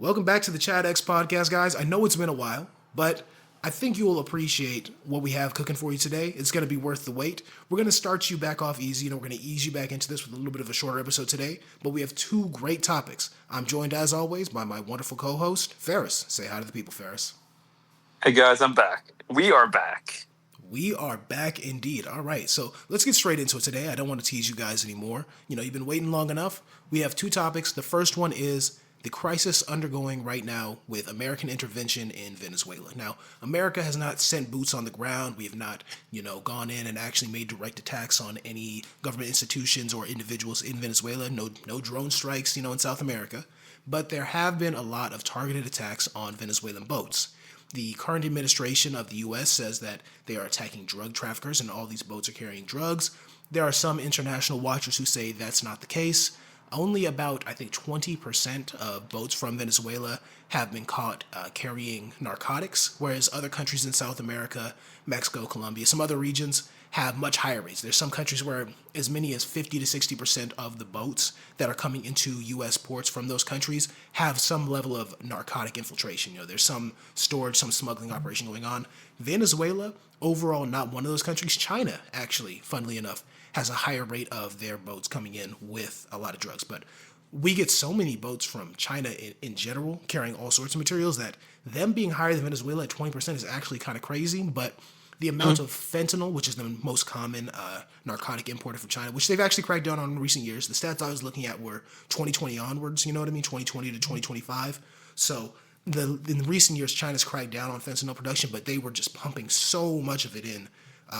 Welcome back to the Chad X podcast, guys. I know it's been a while, but I think you will appreciate what we have cooking for you today. It's going to be worth the wait. We're going to start you back off easy, and we're going to ease you back into this with a little bit of a shorter episode today. But we have two great topics. I'm joined, as always, by my wonderful co-host, Ferris. Say hi to the people, Ferris. Hey guys, I'm back. We are back. We are back indeed. All right, so let's get straight into it today. I don't want to tease you guys anymore. You've been waiting long enough. We have two topics. The first one is the crisis undergoing right now with American intervention in Venezuela. Now, America has not sent boots on the ground. We have not, gone in and actually made direct attacks on any government institutions or individuals in Venezuela. No drone strikes, in South America. But there have been a lot of targeted attacks on Venezuelan boats. The current administration of the U.S. says that they are attacking drug traffickers and all these boats are carrying drugs. There are some international watchers who say that's not the case. Only about, I think, 20% of boats from Venezuela have been caught carrying narcotics, whereas other countries in South America, Mexico, Colombia, some other regions have much higher rates. There's some countries where as many as 50 to 60% of the boats that are coming into U.S. ports from those countries have some level of narcotic infiltration. There's some storage, some smuggling operation going on. Venezuela, overall, not one of those countries. China, actually, funnily enough, has a higher rate of their boats coming in with a lot of drugs. But we get so many boats from China in general carrying all sorts of materials that them being higher than Venezuela at 20% is actually kind of crazy. But the amount of fentanyl, which is the most common narcotic imported from China, which they've actually cracked down on in recent years. The stats I was looking at were 2020 onwards, 2020 to 2025. So in recent years, China's cracked down on fentanyl production, but they were just pumping so much of it in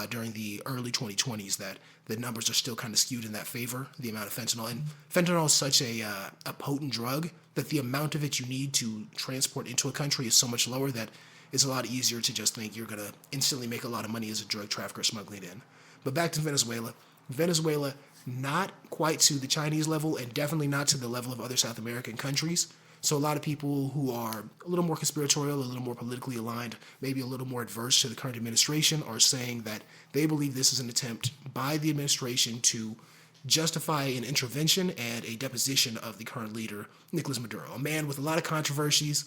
during the early 2020s that the numbers are still kind of skewed in that favor, the amount of fentanyl. And fentanyl is such a potent drug that the amount of it you need to transport into a country is so much lower that it's a lot easier to just think you're going to instantly make a lot of money as a drug trafficker smuggling in. But back to Venezuela. Venezuela, not quite to the Chinese level and definitely not to the level of other South American countries. So a lot of people who are a little more conspiratorial, a little more politically aligned, maybe a little more adverse to the current administration are saying that they believe this is an attempt by the administration to justify an intervention and a deposition of the current leader, Nicolas Maduro, a man with a lot of controversies,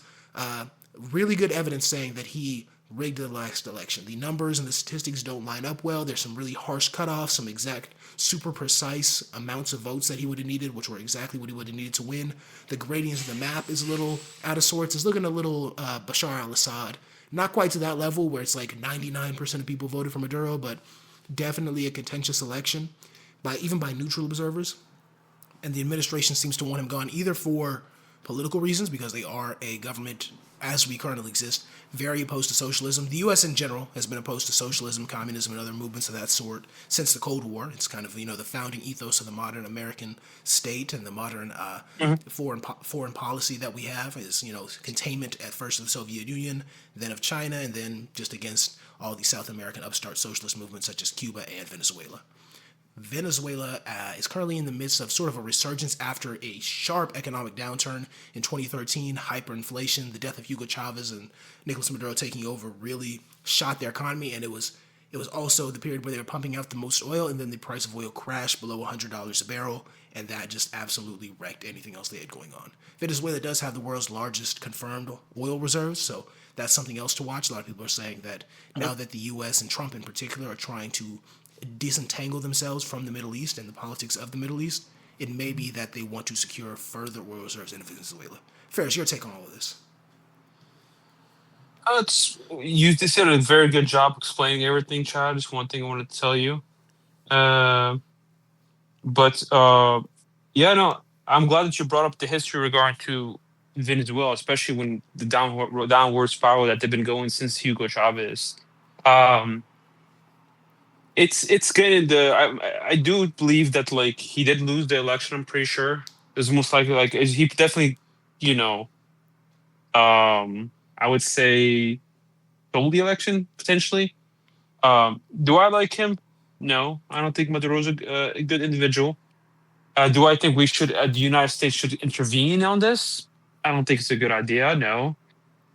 really good evidence saying that he rigged the last election. The numbers and the statistics don't line up well. There's some really harsh cutoffs, some exact, super precise amounts of votes that he would have needed, which were exactly what he would have needed to win. The gradient of the map is a little out of sorts. It's looking a little Bashar al-Assad. Not quite to that level where it's like 99% of people voted for Maduro, but definitely a contentious election, even by neutral observers. And the administration seems to want him gone either for political reasons, because they are a government, as we currently exist, very opposed to socialism. The U.S. in general has been opposed to socialism, communism, and other movements of that sort since the Cold War. It's kind of, the founding ethos of the modern American state and the modern foreign policy that we have is, containment at first of the Soviet Union, then of China, and then just against all the South American upstart socialist movements such as Cuba and Venezuela. Venezuela is currently in the midst of sort of a resurgence after a sharp economic downturn in 2013. Hyperinflation, the death of Hugo Chavez and Nicolas Maduro taking over really shot their economy, and it was also the period where they were pumping out the most oil, and then the price of oil crashed below $100 a barrel, and that just absolutely wrecked anything else they had going on. Venezuela does have the world's largest confirmed oil reserves, so that's something else to watch. A lot of people are saying that now that the U.S. and Trump in particular are trying to disentangle themselves from the Middle East and the politics of the Middle East, it may be that they want to secure further oil reserves in Venezuela. Ferris, your take on all of this? You did a very good job explaining everything, Chad. Just one thing I wanted to tell you. Uh, but yeah, no, I'm glad that you brought up the history regarding to Venezuela, especially when the downward spiral that they've been going since Hugo Chavez. Um, it's getting I do believe that like he did lose the election. I'm pretty sure it's most likely he definitely you know I would say stole the election potentially. Do I like him? No, I don't think Maduro's a good individual. Do I think the United States should intervene on this? I don't think it's a good idea. No.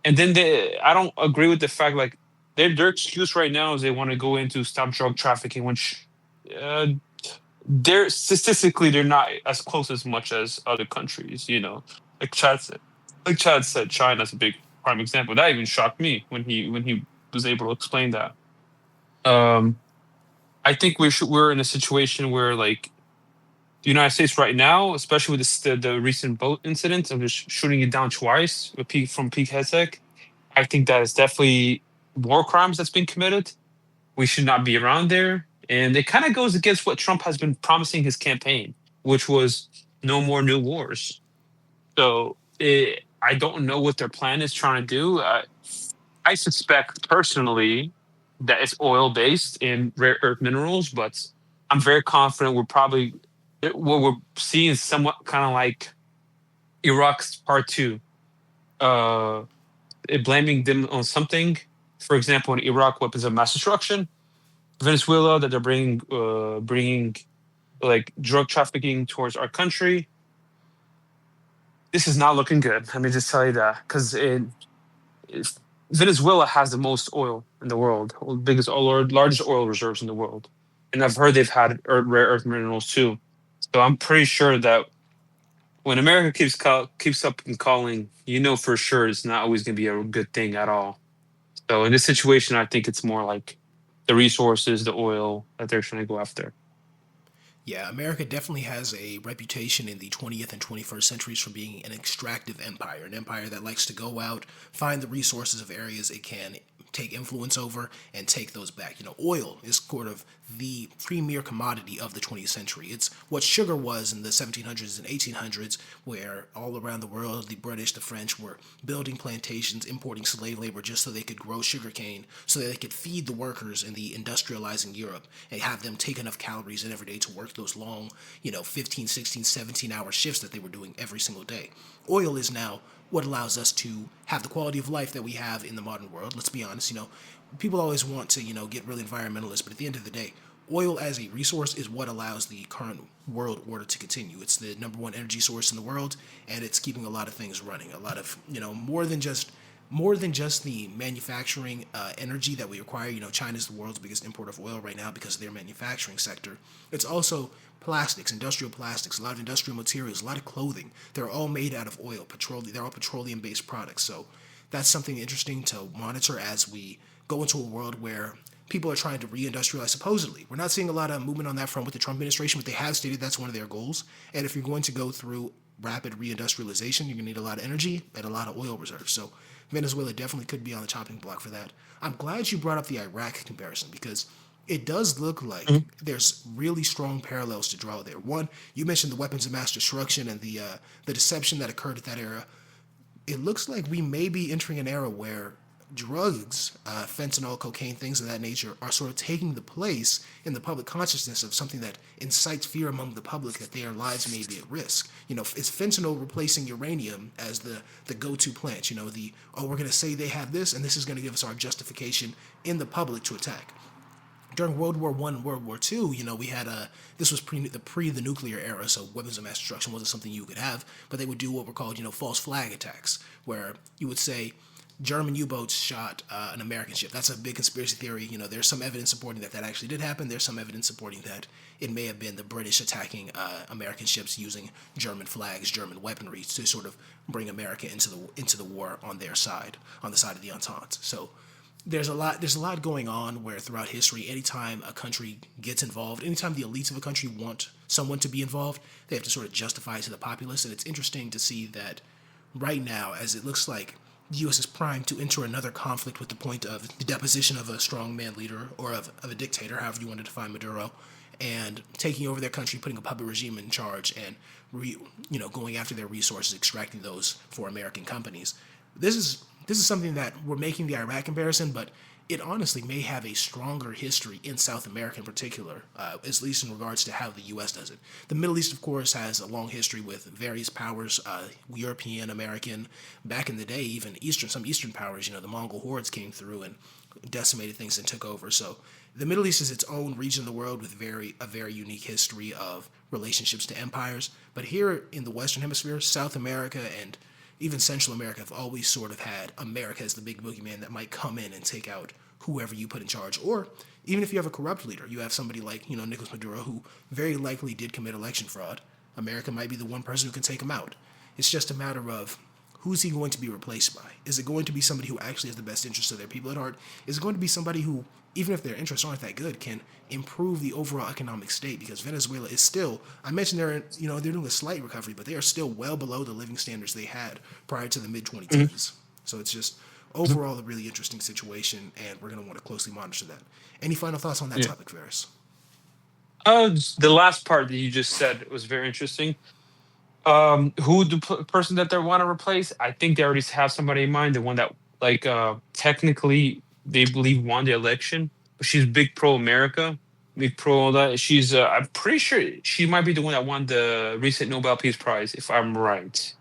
And then I don't agree with the fact like their excuse right now is they want to go into stop drug trafficking, which uh, they're not as close as much as other countries. Like Chad said. like Chad said, China's a big prime example. That even shocked me when he was able to explain that. Um, I think we're in a situation where like the United States right now, especially with the recent boat incident of just shooting it down twice with from Peak Hezek, I think that is definitely war crimes that's been committed. We should not be around there, and it kind of goes against what Trump has been promising his campaign, which was no more new wars. So I don't know what their plan is trying to do. I suspect personally that it's oil based in rare earth minerals, but I'm very confident what we're seeing is somewhat kind of like Iraq's part two, uh, blaming them on something. For example, in Iraq, weapons of mass destruction. Venezuela, that they're bringing like drug trafficking towards our country. This is not looking good. Let me just tell you that because Venezuela has the most oil in the world, biggest oil, largest oil reserves in the world, and I've heard they've had rare earth minerals too. So I'm pretty sure that when America keeps up and calling, you know for sure it's not always going to be a good thing at all. So in this situation, I think it's more like the resources, the oil that they're trying to go after. Yeah, America definitely has a reputation in the 20th and 21st centuries for being an extractive empire, an empire that likes to go out, find the resources of areas it can take influence over, and take those back. You know, oil is sort of the premier commodity of the 20th century. It's what sugar was in the 1700s and 1800s, where all around the world, the British, the French were building plantations, importing slave labor just so they could grow sugarcane, so that they could feed the workers in the industrializing Europe and have them take enough calories in every day to work those long, 15, 16, 17-hour shifts that they were doing every single day. Oil is now what allows us to have the quality of life that we have in the modern world. Let's be honest, people always want to, get really environmentalist, but at the end of the day, oil as a resource is what allows the current world order to continue. It's the number one energy source in the world, and it's keeping a lot of things running. A lot of, more than just the manufacturing energy that we require. China is the world's biggest importer of oil right now because of their manufacturing sector. It's also plastics, industrial plastics, a lot of industrial materials, a lot of clothing. They're all made out of oil. They're all petroleum-based products. So that's something interesting to monitor as we go into a world where people are trying to reindustrialize. Supposedly, we're not seeing a lot of movement on that front with the Trump administration, but they have stated that's one of their goals. And if you're going to go through rapid reindustrialization, you're going to need a lot of energy and a lot of oil reserves. So Venezuela definitely could be on the chopping block for that. I'm glad you brought up the Iraq comparison because it does look like Mhm. there's really strong parallels to draw there. One, you mentioned the weapons of mass destruction and the deception that occurred at that era. It looks like we may be entering an era where drugs, fentanyl, cocaine, things of that nature, are sort of taking the place in the public consciousness of something that incites fear among the public that their lives may be at risk. Is fentanyl replacing uranium as the go-to plant? We're going to say they have this, and this is going to give us our justification in the public to attack. During World War One and World War Two, we had this was pre the nuclear era, so weapons of mass destruction wasn't something you could have, but they would do what were called false flag attacks, where you would say German U-boats shot an American ship. That's a big conspiracy theory. There's some evidence supporting that actually did happen. There's some evidence supporting that it may have been the British attacking American ships using German flags, German weaponry to sort of bring America into the war on their side, on the side of the Entente. So there's a lot going on where throughout history, anytime a country gets involved, anytime the elites of a country want someone to be involved, they have to sort of justify it to the populace. And it's interesting to see that right now, as it looks like the U.S. is primed to enter another conflict with the point of the deposition of a strongman leader or of a dictator, however you want to define Maduro, and taking over their country, putting a puppet regime in charge, and going after their resources, extracting those for American companies. This is something that we're making the Iraq comparison, but it honestly may have a stronger history in South America in particular, at least in regards to how the U.S. does it. The Middle East, of course, has a long history with various powers, European, American, back in the day, even some Eastern powers. The Mongol hordes came through and decimated things and took over. So the Middle East is its own region of the world with a very unique history of relationships to empires. But here in the Western Hemisphere, South America and even Central America have always sort of had America as the big boogeyman that might come in and take out whoever you put in charge. Or even if you have a corrupt leader, you have somebody like, Nicolas Maduro, who very likely did commit election fraud. America might be the one person who can take him out. It's just a matter of who's he going to be replaced by? Is it going to be somebody who actually has the best interests of their people at heart? Is it going to be somebody who, even if their interests aren't that good, can improve the overall economic state? Because Venezuela is still, I mentioned they're doing a slight recovery, but they are still well below the living standards they had prior to the mid Mhm. 2010s. So it's just overall a really interesting situation, and we're going to want to closely monitor that. Any final thoughts on that Yeah. topic, Ferris? The last part that you just said was very interesting. Who the person that they want to replace? I think they already have somebody in mind. The one that technically they believe won the election, but she's big pro America, big pro all that. She's I'm pretty sure she might be the one that won the recent Nobel Peace Prize, if I'm right.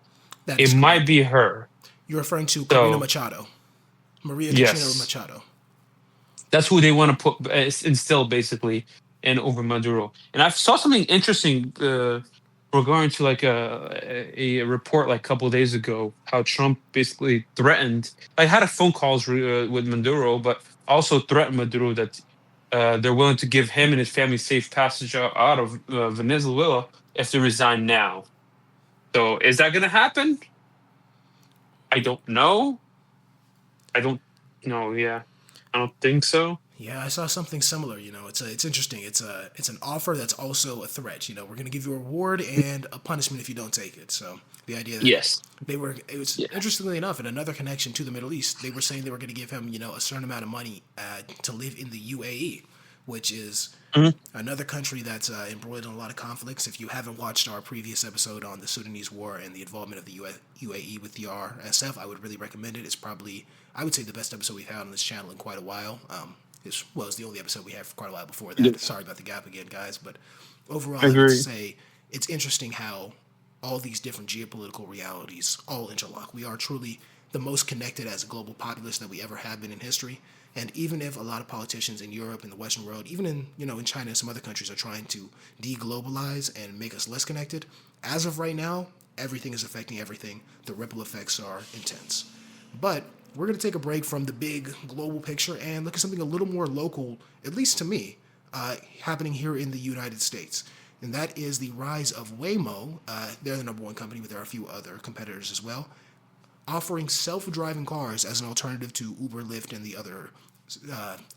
That It is might correct. be her. You're referring to Karina So Machado, Maria Katrina yes, Machado. that's who they want to put instill basically in over Maduro. And I saw something interesting regarding to like a report like a couple of days ago how Trump basically threatened, like had a phone calls with Maduro, but also threatened Maduro that they're willing to give him and his family safe passage out of Venezuela if they resign now. So is that going to happen? I don't know. I don't know. Yeah, I don't think so. Yeah, I saw something similar. It's interesting. It's an offer that's also a threat. We're going to give you a reward and a punishment if you don't take it. So the idea that Yes. it was Yeah. interestingly enough, in another connection to the Middle East, they were saying they were going to give him, a certain amount of money to live in the UAE, which is Mhm. another country that's embroiled in a lot of conflicts. If you haven't watched our previous episode on the Sudanese war and the involvement of the UAE with the RSF, I would really recommend it. It's probably, I would say, the best episode we've had on this channel in quite a while. It's the only episode we had for quite a while before Yeah. that. Sorry about the gap again, guys. But overall, I I would agree. say it's interesting how all these different geopolitical realities all interlock. We are truly the most connected as a global populace that we ever have been in history. And even if a lot of politicians in Europe and the Western world, even in China and some other countries, are trying to deglobalize and make us less connected, as of right now, everything is affecting everything. The ripple effects are intense. But we're going to take a break from the big global picture and look at something a little more local, at least to me, happening here in the United States. And that is the rise of Waymo. They're the number one company, but there are a few other competitors as well, offering self-driving cars as an alternative to Uber, Lyft, and the other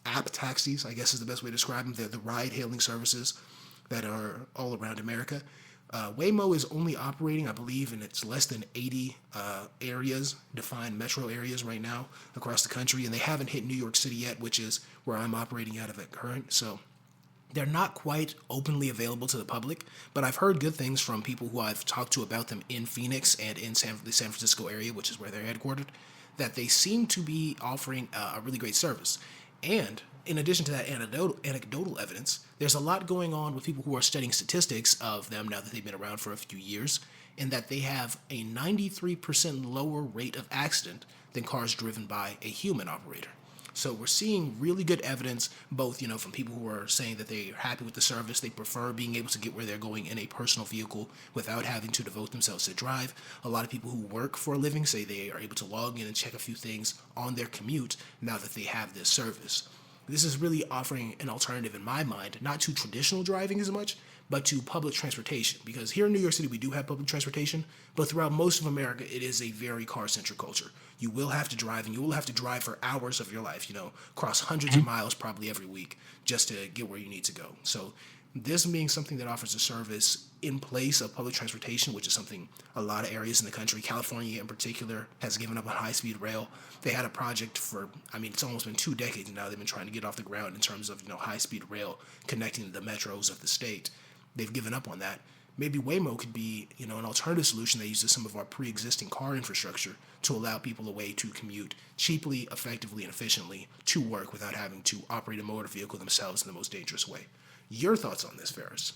app taxis, I guess is the best way to describe them. They're the ride-hailing services that are all around America. Waymo is only operating, I believe, in its less than 80 areas, defined metro areas right now across the country, and they haven't hit New York City yet, which is where I'm operating out of at current. So they're not quite openly available to the public, but I've heard good things from people who I've talked to about them in Phoenix and in the San Francisco area, which is where they're headquartered, that they seem to be offering a really great service. And in addition to that anecdotal evidence, there's a lot going on with people who are studying statistics of them now that they've been around for a few years, in that they have a 93% lower rate of accident than cars driven by a human operator. So we're seeing really good evidence, both from people who are saying that they're happy with the service, they prefer being able to get where they're going in a personal vehicle without having to devote themselves to drive. A lot of people who work for a living say they are able to log in and check a few things on their commute now that they have this service. This is really offering an alternative in my mind, not to traditional driving as much, but to public transportation. Because here in New York City, we do have public transportation, but throughout most of America, it is a very car centric culture. You will have to drive, and you will have to drive for hours of your life, across hundreds of Mhm. miles probably every week just to get where you need to go. So, this being something that offers a service in place of public transportation, which is something a lot of areas in the country, California in particular, has given up on high speed rail. They had a project for, I mean, it's almost been 2 decades now they've been trying to get off the ground in terms of, high speed rail connecting the metros of the state. They've given up on that. Maybe Waymo could be, an alternative solution that uses some of our pre-existing car infrastructure to allow people a way to commute cheaply, effectively, and efficiently to work without having to operate a motor vehicle themselves in the most dangerous way. Your thoughts on this, Ferris?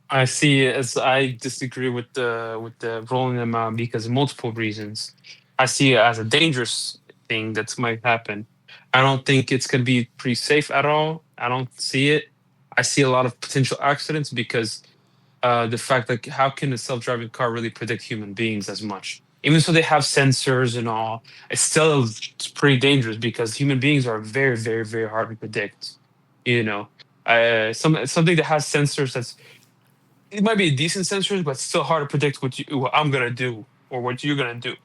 I see. As I disagree with the rolling them out because of multiple reasons. I see it as a dangerous thing that might happen. I don't think it's going to be pretty safe at all. I don't see it. I see a lot of potential accidents because the fact like how can a self-driving car really predict human beings as much? Even so, they have sensors and all. It's pretty dangerous because human beings are very, very, very hard to predict. You know, something that has sensors that's it might be a decent sensors, but still hard to predict what I'm gonna do. or what you're gonna do.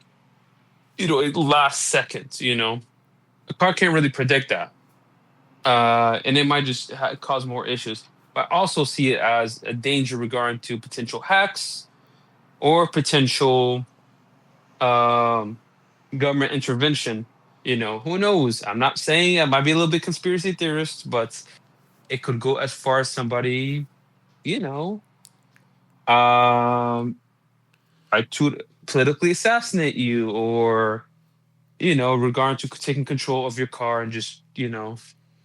Last second. A car can't really predict that, and it might just cause more issues. But I also see it as a danger regarding to potential hacks or potential um, government intervention. Who knows? I'm not saying I might be a little bit conspiracy theorist, but it could go as far as somebody, you know, um, try to politically assassinate you, or regarding to taking control of your car and just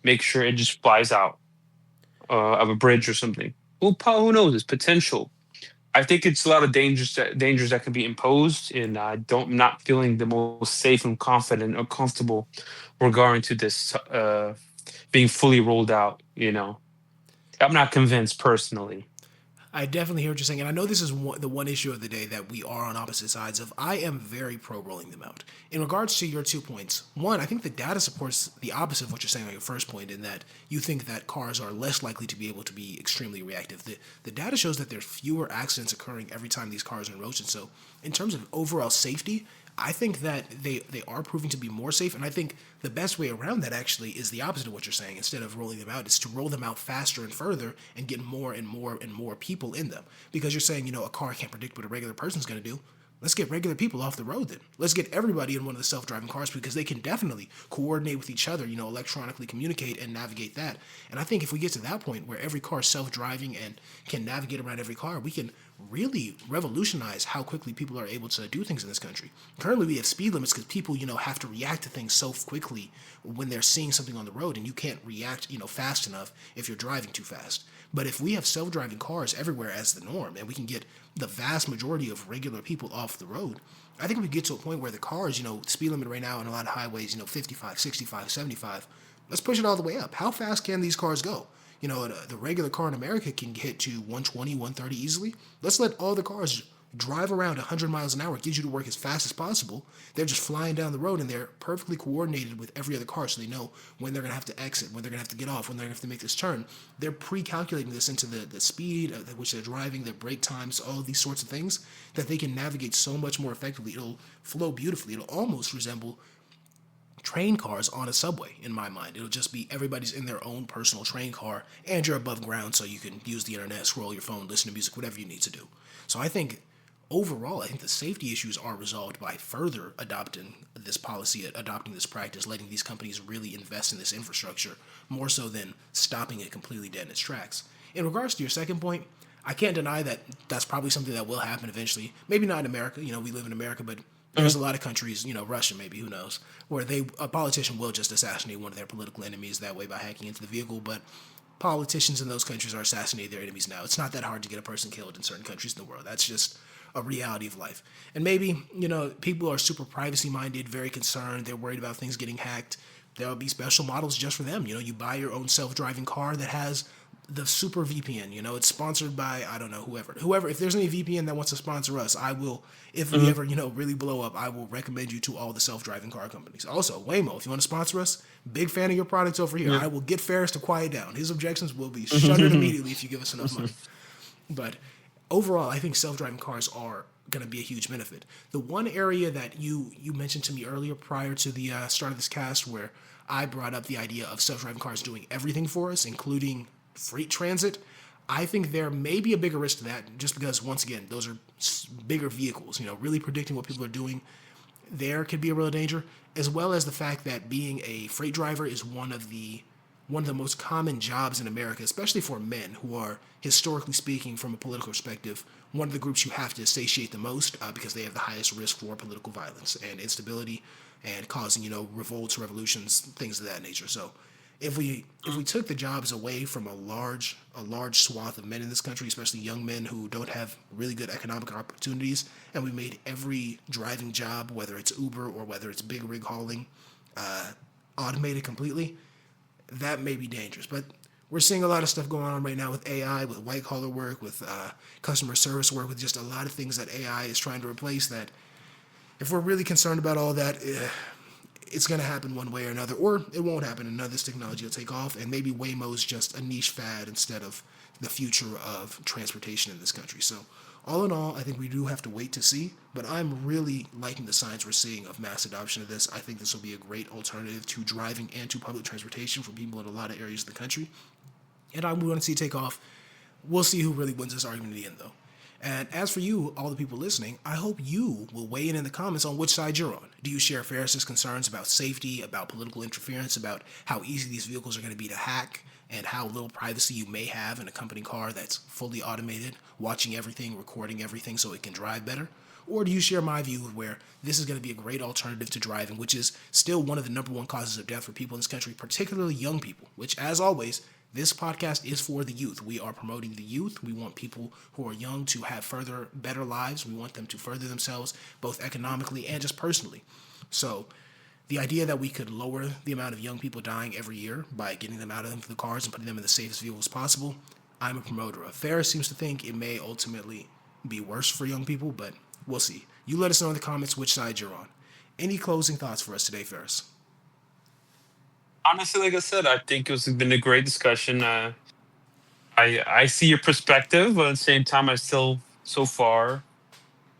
make sure it just flies out of a bridge or something. Well, who knows? It's potential. I think it's a lot of dangers that can be imposed, and I don't not feeling the most safe and confident or comfortable regarding to this being fully rolled out. I'm not convinced personally. I definitely hear what you're saying, and I know this is the one issue of the day that we are on opposite sides of. I am very pro rolling them out. In regards to your 2 points, one, I think the data supports the opposite of what you're saying on your first point, in that you think that cars are less likely to be able to be extremely reactive. The data shows that there's fewer accidents occurring every time these cars are in motion. So, in terms of overall safety, I think that they are proving to be more safe, and I think the best way around that actually is the opposite of what you're saying. Instead of rolling them out, is to roll them out faster and further and get more and more and more people in them. Because you're saying, a car can't predict what a regular person's going to do. Let's get regular people off the road then. Let's get everybody in one of the self-driving cars, because they can definitely coordinate with each other, electronically communicate and navigate that. And I think if we get to that point where every car is self-driving and can navigate around every car, we can really revolutionize how quickly people are able to do things in this country. Currently, we have speed limits because people, have to react to things so quickly when they're seeing something on the road, and you can't react, fast enough if you're driving too fast. But if we have self-driving cars everywhere as the norm, and we can get the vast majority of regular people off the road, I think we get to a point where the cars, speed limit right now on a lot of highways, 55, 65, 75. Let's push it all the way up. How fast can these cars go? The regular car in America can get to 120, 130 easily. Let's let all the cars drive around 100 miles an hour. It gets you to work as fast as possible. They're just flying down the road, and they're perfectly coordinated with every other car, so they know when they're going to have to exit, when they're going to have to get off, when they're going to have to make this turn. They're pre-calculating this into the speed at which they're driving, their brake times, all of these sorts of things, that they can navigate so much more effectively. It'll flow beautifully. It'll almost resemble train cars on a subway, in my mind. It'll just be everybody's in their own personal train car, and you're above ground, so you can use the internet, scroll your phone, listen to music, whatever you need to do. So I think overall, I think the safety issues are resolved by further adopting this policy, adopting this practice, letting these companies really invest in this infrastructure, more so than stopping it completely dead in its tracks. In regards to your second point, I can't deny that that's probably something that will happen eventually. Maybe not in America. We live in America, but there's a lot of countries, Russia maybe, who knows, where a politician will just assassinate one of their political enemies that way by hacking into the vehicle. But politicians in those countries are assassinating their enemies now. It's not that hard to get a person killed in certain countries in the world. That's just a reality of life. And maybe, people are super privacy minded, very concerned. They're worried about things getting hacked. There'll be special models just for them. You buy your own self-driving car that has the super VPN. It's sponsored by, I don't know, whoever. If there's any VPN that wants to sponsor us, I will. If we ever, really blow up, I will recommend you to all the self-driving car companies. Also, Waymo, if you want to sponsor us, big fan of your products over here. Yeah. I will get Ferris to quiet down. His objections will be shuttered immediately if you give us enough money. But overall, I think self-driving cars are going to be a huge benefit. The one area that you mentioned to me earlier, prior to the start of this cast, where I brought up the idea of self-driving cars doing everything for us, including freight transit, I think there may be a bigger risk to that, just because, once again, those are bigger vehicles. Really predicting what people are doing there could be a real danger, as well as the fact that being a freight driver is one of the most common jobs in America, especially for men, who are, historically speaking, from a political perspective, one of the groups you have to satiate the most, because they have the highest risk for political violence and instability, and causing, revolts, revolutions, things of that nature. So if we took the jobs away from a large swath of men in this country, especially young men who don't have really good economic opportunities, and we made every driving job, whether it's Uber or whether it's big rig hauling, automated completely, that may be dangerous. But we're seeing a lot of stuff going on right now with AI, with white collar work, with customer service work, with just a lot of things that AI is trying to replace. That if we're really concerned about all that, it's going to happen one way or another, or it won't happen, and none of this technology will take off, and maybe Waymo's just a niche fad instead of the future of transportation in this country. So All in all, I think we do have to wait to see, but I'm really liking the signs we're seeing of mass adoption of this. I think this will be a great alternative to driving and to public transportation for people in a lot of areas of the country. And I'm going to see it take off. We'll see who really wins this argument in the end, though. And as for you, all the people listening, I hope you will weigh in the comments on which side you're on. Do you share Ferris's concerns about safety, about political interference, about how easy these vehicles are going to be to hack, and how little privacy you may have in a company car that's fully automated, watching everything, recording everything so it can drive better? Or do you share my view where this is going to be a great alternative to driving, which is still one of the number one causes of death for people in this country, particularly young people, which, as always, this podcast is for the youth. We are promoting the youth. We want people who are young to have further, better lives. We want them to further themselves, both economically and just personally. So, the idea that we could lower the amount of young people dying every year by getting them out of the cars and putting them in the safest vehicles possible, I'm a promoter of. Ferris seems to think it may ultimately be worse for young people, but we'll see. You let us know in the comments which side you're on. Any closing thoughts for us today, Ferris? Honestly, like I said, I think it's been a great discussion. I see your perspective, but at the same time, I still so far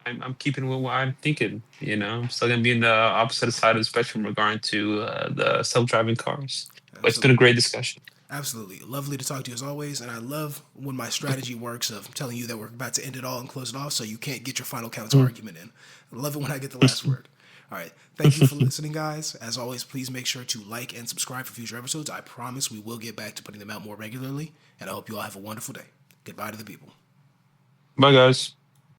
I'm keeping with what I'm thinking. You know, I'm still gonna be in the opposite side of the spectrum regarding to the self-driving cars. But it's been a Absolutely. great discussion. Absolutely. Lovely to talk to you as always. And I love when my strategy works of telling you that we're about to end it all and close it off so you can't get your final counter argument in. I love it when I get the last word. All right. Thank you for listening, guys. As always, please make sure to like and subscribe for future episodes. I promise we will get back to putting them out more regularly. And I hope you all have a wonderful day. Goodbye to the people. Bye, guys.